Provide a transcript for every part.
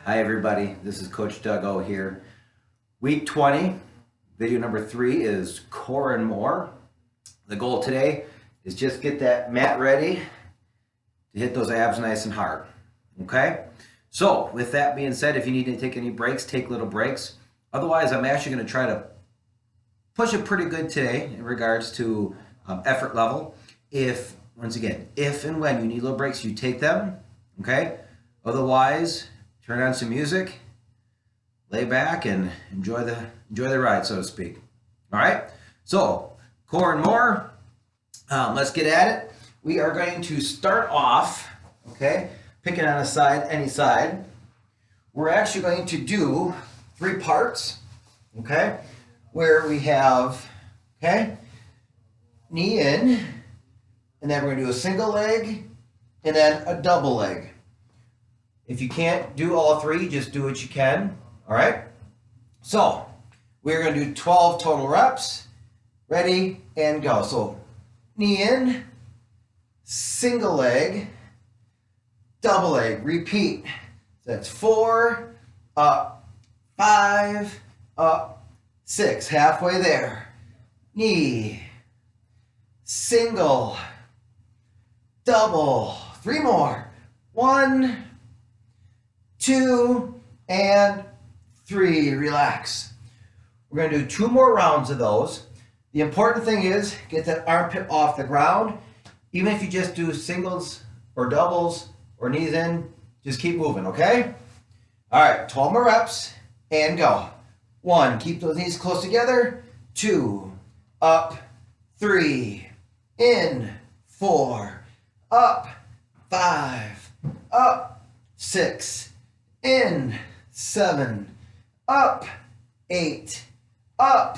Hi everybody, this is Coach Doug O here. Week 20, video number 3 is core and more. The goal today is just get that mat ready to hit those abs nice and hard, okay? So with that being said, if you need to take any breaks, take little breaks. Otherwise, I'm actually going to try to push it pretty good today in regards to effort level. Once again, if and when you need little breaks, you take them, okay? Otherwise, turn on some music, lay back, and enjoy the ride, so to speak. All right. So core and more. Let's get at it. We are going to start off, okay, picking on a side, any side. We're actually going to do 3 parts, okay, where we have, okay, knee in, and then we're going to do a single leg, and then a double leg. If you can't do all 3, just do what you can, all right? So we're going to do 12 total reps. Ready, and go. So knee in, single leg, double leg. Repeat. So that's 4, up, 5, up, 6. Halfway there. Knee, single, double. 3 more. 1, 2, and 3. Relax. We're going to do 2 more rounds of those. The important thing is get that armpit off the ground. Even if you just do singles or doubles or knees in, just keep moving, okay? All right, 12 more reps and go. 1, keep those knees close together. 2, up, 3, in, 4, up, 5, up, 6, in, 7, up, 8, up,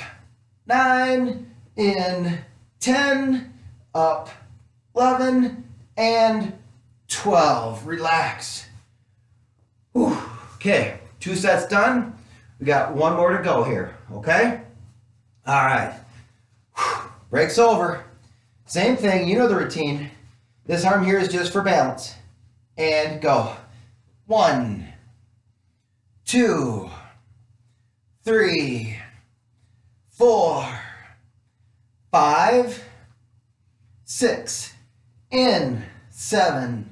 9, in, 10, up, 11, and 12. Relax. Whew. Okay, 2 sets done. We got 1 more to go here, okay? All right. Whew. Break's over. Same thing, you know the routine. This arm here is just for balance. And go. 1, 2, 3, 4, 5, 6, in, 7,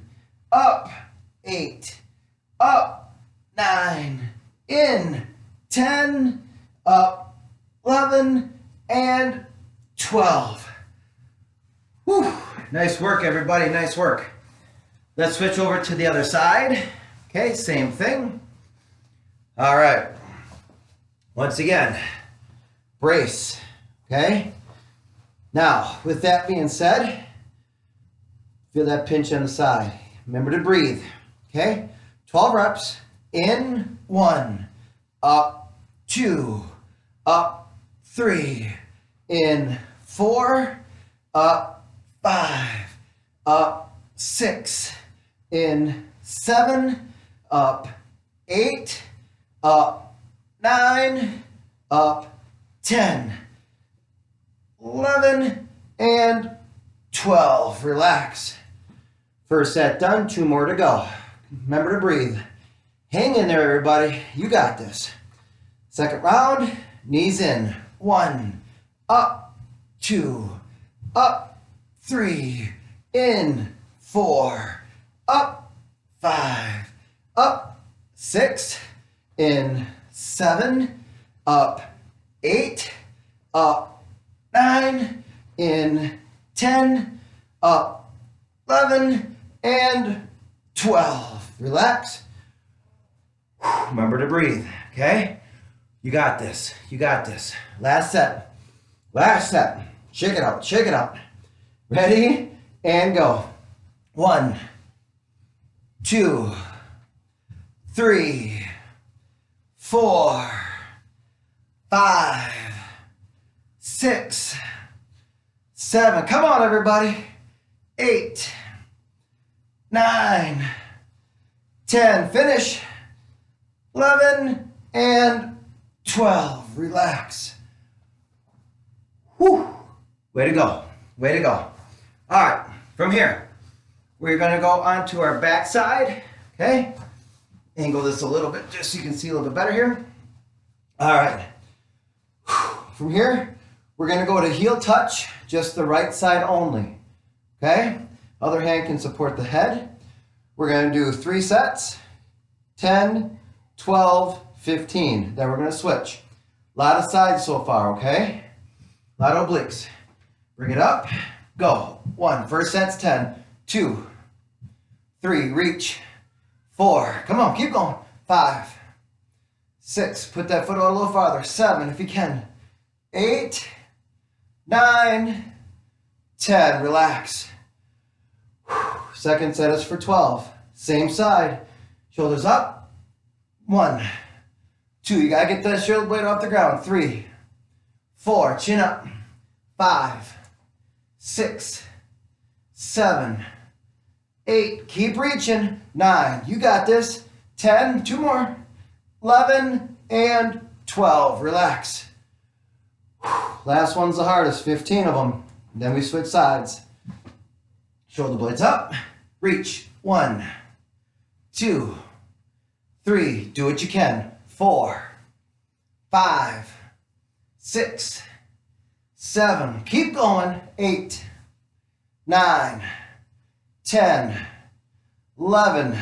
up, 8, up, 9, in, 10, up, 11, and 12. Whew. Nice work, everybody. Nice work. Let's switch over to the other side. Okay, same thing. All right. Once again, brace. Okay? Now, with that being said, feel that pinch on the side. Remember to breathe. Okay? 12 reps. In, 1, up, 2, up, 3, in, 4, up, 5, up, 6, in, 7, up, 8, up, 9, up, 10, 11, and 12. Relax. First set done, 2 more to go. Remember to breathe. Hang in there, everybody. You got this. Second round, knees in. 1, up, 2, up, 3, in, 4, up, 5, up, 6, in, 7, up, 8, up, 9, in, 10, up, 11, and 12. Relax. Remember to breathe, okay? You got this. You got this. Last set. Last set. Shake it out. Shake it out. Ready? And go. 1, 2, 3, 4, 5, 6, 7. Come on, everybody. 8, 9, 10. Finish. 11 and 12. Relax. Whew. Way to go. Way to go. All right. From here, we're going to go onto our back side. Okay. angle this a little bit just so you can see a little bit better here. All right. From here, we're going to go to heel touch, just the right side only. Okay? Other hand can support the head. We're going to do 3 sets, 10, 12, 15. Then we're going to switch. A lot of sides so far, okay? A lot of obliques. Bring it up. Go. 1. First set's 10. 2, 3. Reach. 4. Come on, keep going. 5, 6. Put that foot out a little farther. 7, if you can. 8, 9, 10. Relax. Second set is for 12. Same side. Shoulders up. 1, 2. You gotta get that shoulder blade off the ground. 3, 4. Chin up. 5, 6, 7, 8. Keep reaching. 9. You got this. 10. 2 more. 11 and 12. Relax. Last one's the hardest. 15 of them. Then we switch sides. Shoulder blades up. Reach. 1, 2, 3. Do what you can. 4, 5, 6, 7. Keep going. 8, 9, 10, 11,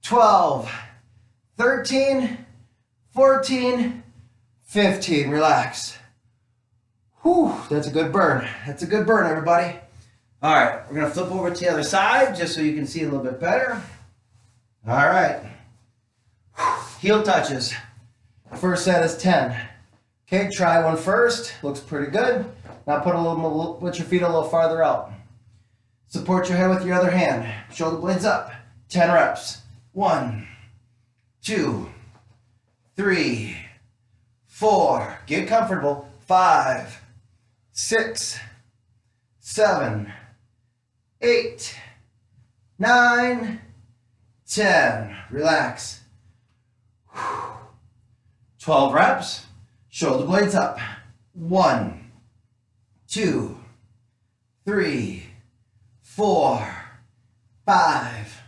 12, 13, 14, 15. Relax. Whew, that's a good burn. That's a good burn, everybody. All right, we're going to flip over to the other side just so you can see a little bit better. All right. Heel touches. First set is 10. Okay, try one first. Looks pretty good. Now put your feet a little farther out. Support your head with your other hand. Shoulder blades up. 10 reps. 1, 2, 3, 4. Get comfortable. 5, 6, 7, 8, 9, 10. Relax. 12 reps. Shoulder blades up. 1, 2, 3, 4, 5,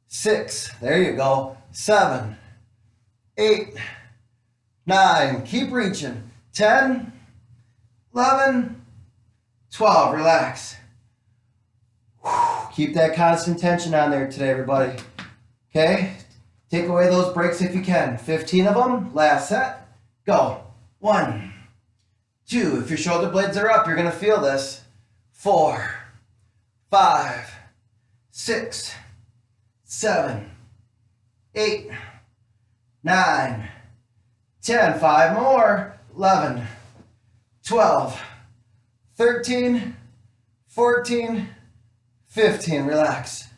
6. There you go. 7, 8, 9. Keep reaching. 10, 11, 12. Relax. Keep that constant tension on there today, everybody. Okay? Take away those breaks if you can. 15 of them. Last set. Go. 1, 2. If your shoulder blades are up, you're going to feel this. 4, 5, 6, 7, 8, 9, 10. 5 more. 11, 12, 13, 14, 15. Relax.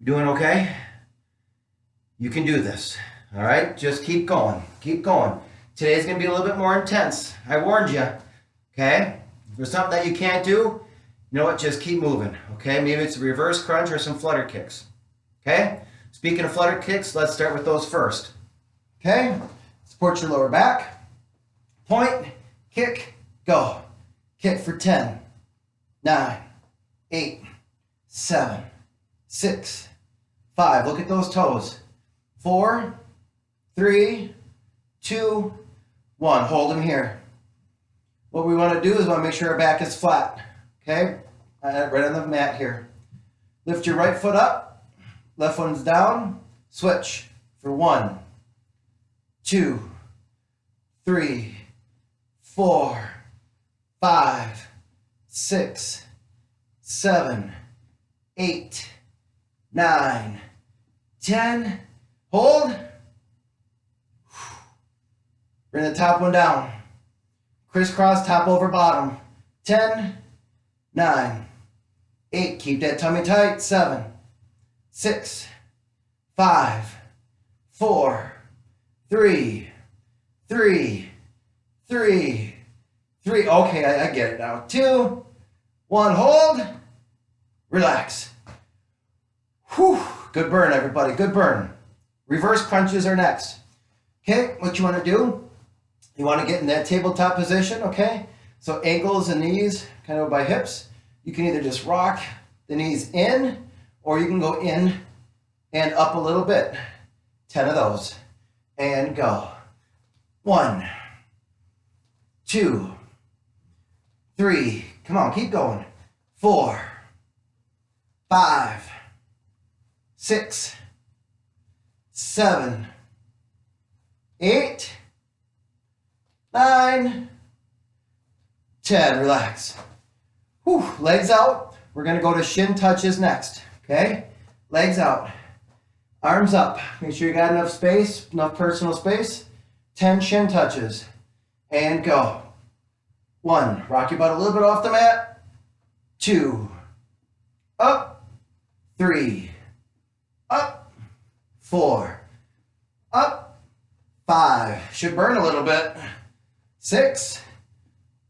Doing okay? You can do this. All right? Just keep going. Keep going. Today's going to be a little bit more intense. I warned you. Okay? If there's something that you can't do, you know what? Just keep moving. Okay? Maybe it's a reverse crunch or some flutter kicks. Okay? Speaking of flutter kicks, let's start with those first. Okay? Support your lower back. Point. Kick. Go. Kick for 10, 9, 8, 7, 6, 5. Look at those toes. 4, 3, 2, 1. Hold them here. What we want to do is want to make sure our back is flat. Okay? Right on the mat here. Lift your right foot up. Left one's down. Switch for 1, 2, 3, 4, 5, 6, 7, 8, 9, 10. Hold. Bring the top one down. Crisscross top over bottom. 10, 9, 8. Keep that tummy tight. 7, 6, 5, 4, 3, 3, 3, 3. Okay, I get it now. 2, 1. Hold. Relax. Whew. Good burn, everybody. Good burn. Reverse crunches are next. Okay, what you want to do, you want to get in that tabletop position, okay? So ankles and knees kind of by hips. You can either just rock the knees in or you can go in and up a little bit. 10 of those. And go. 1, 2, 3. Come on, keep going. 4, 5, 6, 7, 8, 9, 10. Relax. Whew. Legs out. We're going to go to shin touches next. Okay? Legs out. Arms up. Make sure you got enough space, enough personal space. 10 shin touches. And go. 1. Rock your butt a little bit off the mat. 2. Up. 3. Up. 4. Up. 5. Should burn a little bit. 6.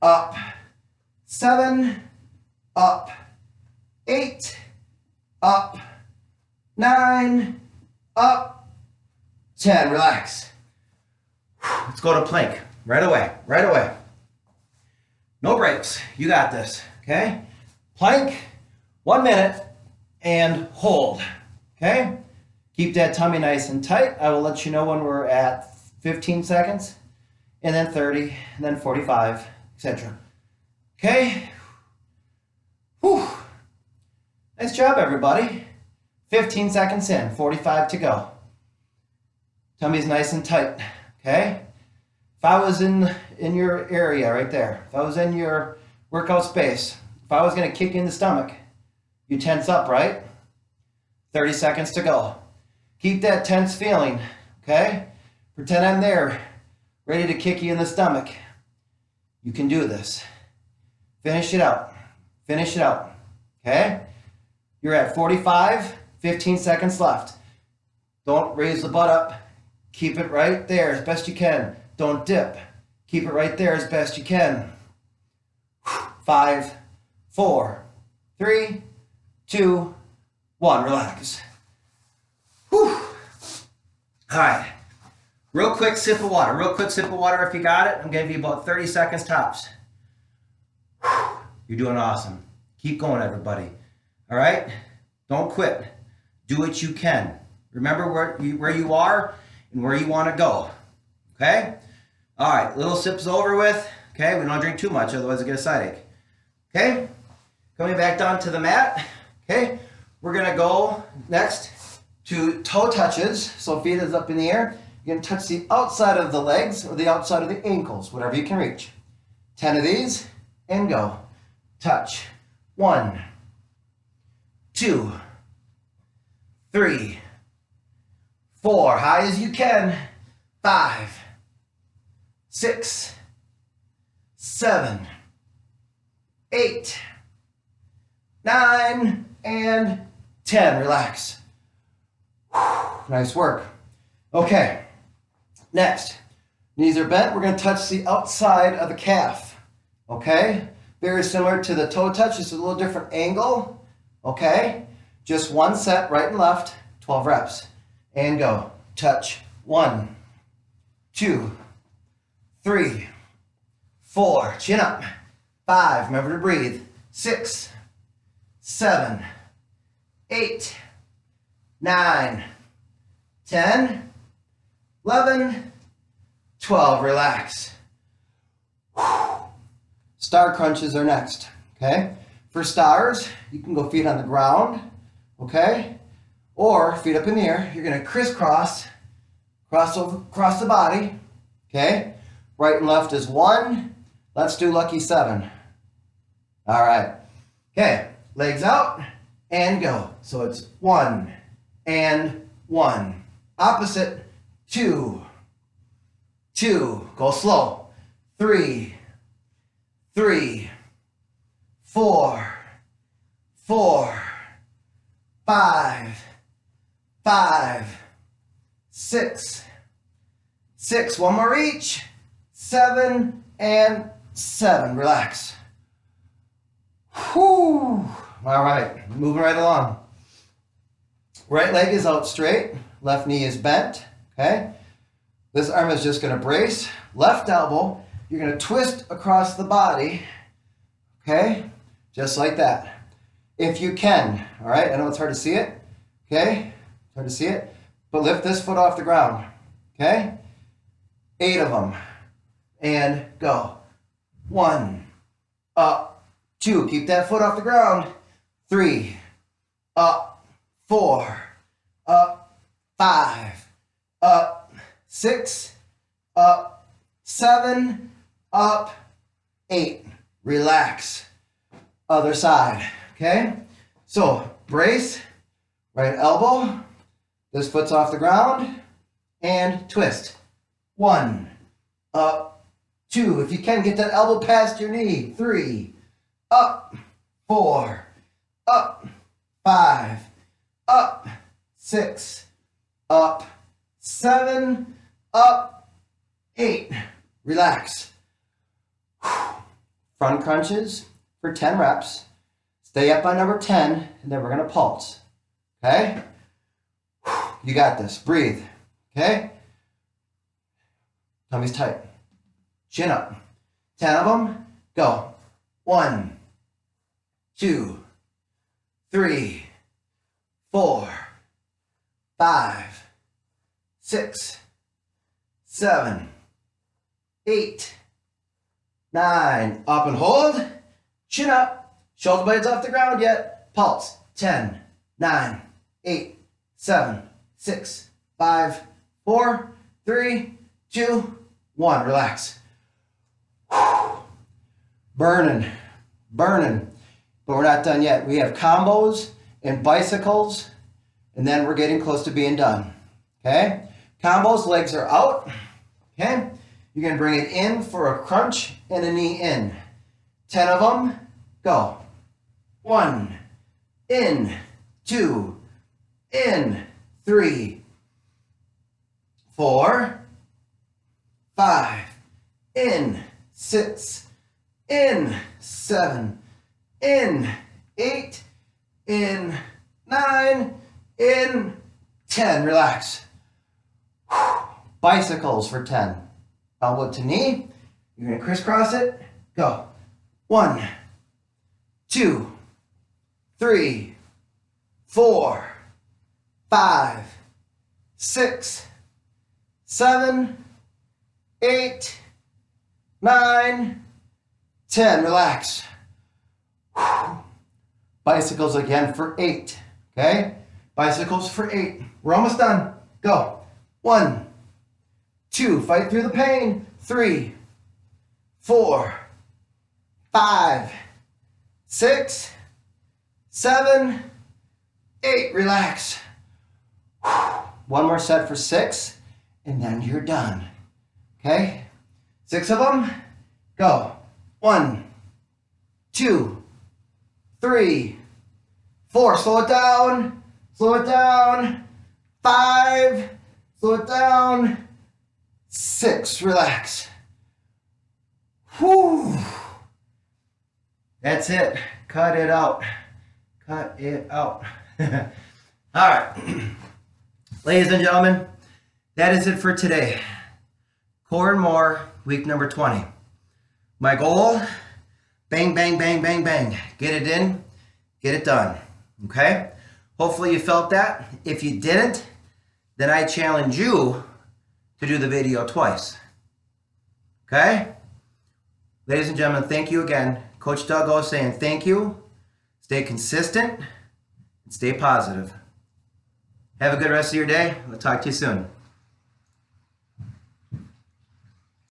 Up. 7. Up. 8. Up. 9. Up. 10. Relax. Let's go to plank. Right away. Right away. No breaks. You got this. Okay? Plank. 1 minute. And hold. Okay? Keep that tummy nice and tight. I will let you know when we're at 15 seconds. And then 30. And then 45. Etc. Okay? Whew. Nice job, everybody. 15 seconds in. 45 to go. Tummy's nice and tight. Okay? If I was in your area right there, if I was in your workout space, if I was going to kick you in the stomach, you tense up, right? 30 seconds to go. Keep that tense feeling, okay? Pretend I'm there, ready to kick you in the stomach. You can do this. Finish it out. Finish it out, okay? You're at 45, 15 seconds left. Don't raise the butt up. Keep it right there as best you can. Don't dip. Keep it right there as best you can. 5, 4, 3, 2, 1. Relax. Whew. All right. Real quick sip of water. Real quick sip of water if you got it. I'm going to give you about 30 seconds tops. Whew. You're doing awesome. Keep going, everybody. All right? Don't quit. Do what you can. Remember where you are and where you want to go. Okay? All right. Little sips over with. Okay? We don't drink too much, otherwise I get a side ache. Okay? Coming back down to the mat. Okay? We're going to go next to toe touches. So feet is up in the air. You're going to touch the outside of the legs or the outside of the ankles, whatever you can reach. 10 of these and go. Touch. 1, 2, 3, 4. High as you can. 5, 6, 7, 8, 9, and 10. Relax. Whew. Nice work. Okay. Next. Knees are bent. We're going to touch the outside of the calf. Okay? Very similar to the toe touch. Just a little different angle. Okay? Just one set, right and left. 12 reps. And go. Touch. 1, 2, 3, 4. Chin up. 5. Remember to breathe. 6, 7, 8, 9, 10, 11, 12. Relax. Star crunches are next. Okay? For stars, you can go feet on the ground. Okay? Or feet up in the air. You're going to crisscross, cross the body. Okay? Right and left is 1. Let's do lucky 7. All right. Okay. Legs out and go. So it's 1 and 1. Opposite. 2. 2. Go slow. 3. 3. 4. 4. 5. 5. 6. 6. One more each. 7 and 7. Relax. Whew. All right. Moving right along. Right leg is out straight. Left knee is bent. Okay. This arm is just going to brace. Left elbow, you're going to twist across the body. Okay. Just like that. if you can. All right, I know it's hard to see it. Okay, it's hard to see it, but lift this foot off the ground. Okay, 8 of them, and go. 1, up, 2, keep that foot off the ground. 3, up, 4, up, 5, up, 6, up, 7, up, 8. Relax. Other side. Okay? So, brace, right elbow, this foot's off the ground, and twist. 1, up, 2. If you can, get that elbow past your knee. 3, up, 4, up, 5, up, 6, up, 7, up, 8. Relax. Front crunches for 10 reps. Stay up on number 10, and then we're going to pulse. Okay? You got this. Breathe. Okay? Tummy's tight. Chin up. 10 of them. Go. 1, 2, 3, 4, 5, 6, 7, 8, 9. Up and hold. Chin up. Shoulder blades off the ground yet. Pulse. 10, 9, 8, 7, 6, 5, 4, 3, 2, 1. Relax. Burning. Burning. But we're not done yet. We have combos and bicycles, and then we're getting close to being done. Okay? Combos, legs are out. Okay? You're going to bring it in for a crunch and a knee in. 10 of them. Go. 1, in, 2, in, 3, 4, 5, in, 6, in, 7, in, 8, in, 9, in, 10. Relax. Bicycles for 10. Elbow to knee. You're going to crisscross it. Go. 1, 2, 3, 4, 5, 6, 7, 8, 9, 10. Relax. Bicycles again for 8. Okay? Bicycles for 8. We're almost done. Go. 1, 2, fight through the pain. 3, 4, 5, 6, 7, 8. Relax. One more set for 6, and then you're done. Okay? 6 of them. Go. 1, 2, 3, 4. Slow it down. Slow it down. 5. Slow it down. 6. Relax. Whew. That's it. Cut it out. Cut it out. All right. Ladies and gentlemen, that is it for today. Core and More, week number 20. My goal, bang, bang, bang, bang, bang. Get it in, get it done. Okay? Hopefully you felt that. If you didn't, then I challenge you to do the video twice. Okay? Ladies and gentlemen, thank you again. Coach Doug O saying thank you. Stay consistent and stay positive. Have a good rest of your day. We'll talk to you soon.